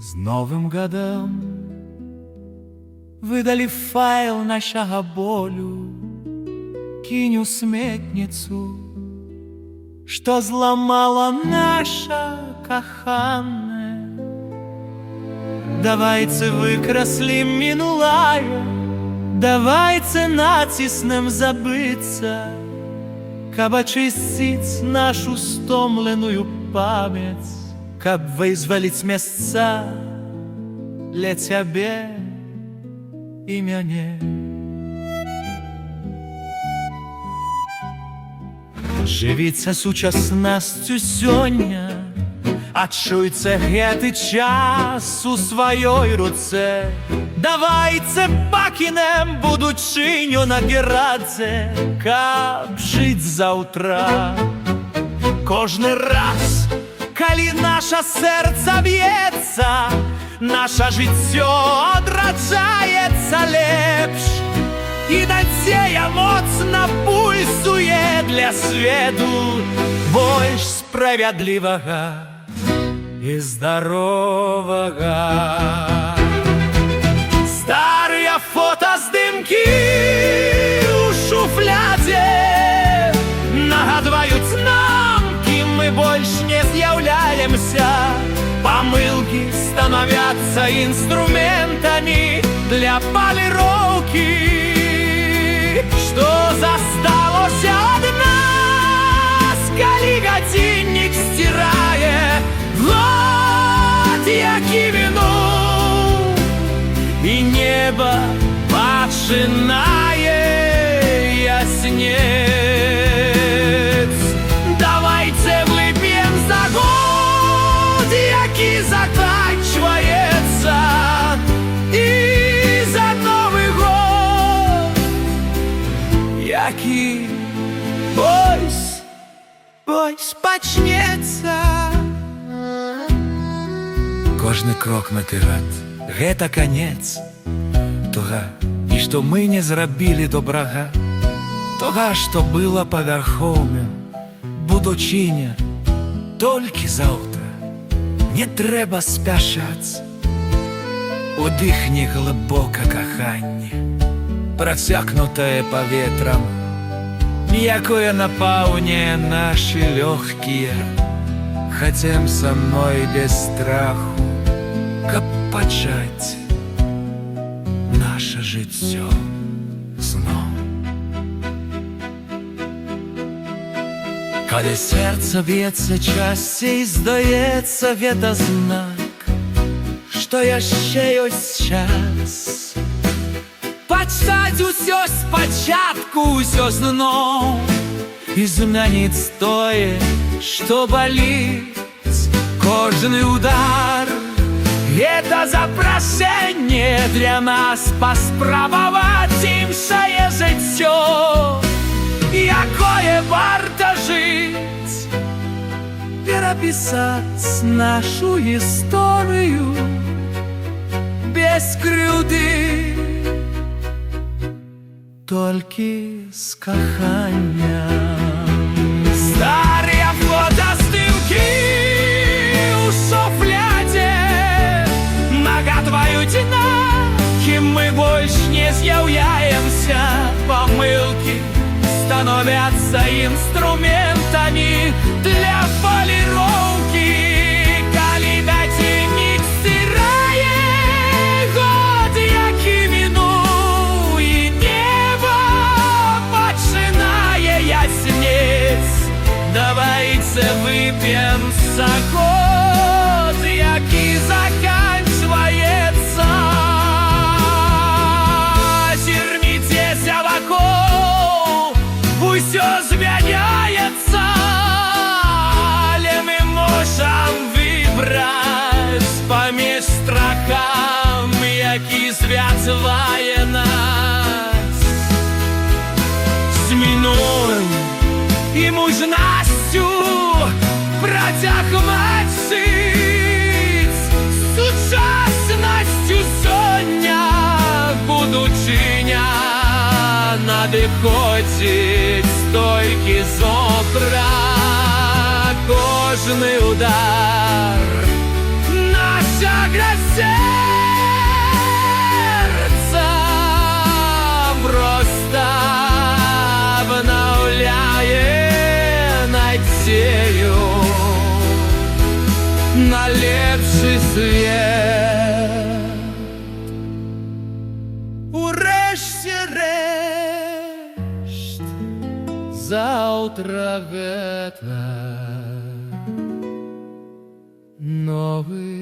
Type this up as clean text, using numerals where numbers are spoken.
З Новим годом видали файл нашого болю, кинь у сметницу, что зламала наша коханная. Давайте выкраслим минулое, давайте націснем забыться, каб очистить нашу стомленную память, каб вызволить места для тебе и мяне. Живіться сучаснасцю сёння, адчуйце гэты час у сваёй руцэ. Давайте пакінем будучыню на герадзе, каб жыць заўтра. Кожны раз, калі наша сэрца б'ецца, наша жыццё адраджаецца лепш, і надзея моцна пульсуе для свету больш справядлівага і здаровага. Старыя фотаздымкі ў шуфлядзе нагадваюць нам, кім мы больш не з'яўляемся. Памылкі становяцца інструментамі для паліроўкі. Што засталося ад нас, калі гадзіннік сцірае год, які мінуў, і неба пачынае яснець. Давайте вып'ем за год, які заканчваецца, і за Новы год, які вось пачнецца. Кожны крок матыват — гэта канец тога, і што мы не зрабілі добрага, тога, што было павярхоўным. Будучыня толькі заўтра, не трэба спяшацца. Удыхні глыбока каханне, працякнутае паветрам, якое напаўняе нашы лёгкія. Хадзем са мной без страху, каб пачаць наша жыццё зноў. Калі сэрца б'ецца часцей, здаецца, гэта знак, што яшчэ ёсць час пачаць усё спачатку, усё зноў, і змяніць тое, што баліць. Кожны удар — гэта запрашэнне для нас паспрабаваць іншае жыццё, якое варта жыць, перапісаць нашу гісторыю без крыўды, толькі з каханнем. Старыя фотаздымкі ў шуфлядзе нагадваюць нам, кім мы больш не з'яўляемся. Памылкі становяцца інструментамі для паліроўкі. Калі гадзіннік сцірае год, які мінуў, і неба пачынае яснець, давайте вып'ем за год, які заканчваецца. Зірніцеся вакол, усё змяняецца, але мы можам выбраць паміж страхам, які звязвае нас з мінулым і мужнасцю працягваць жыць сучаснасцю сёння. Будучыня надыходзіць толькі зобра. Кожны удар — наша для сердца просто обновляет надею на лепший свет. Урешті решт завтра гэта новый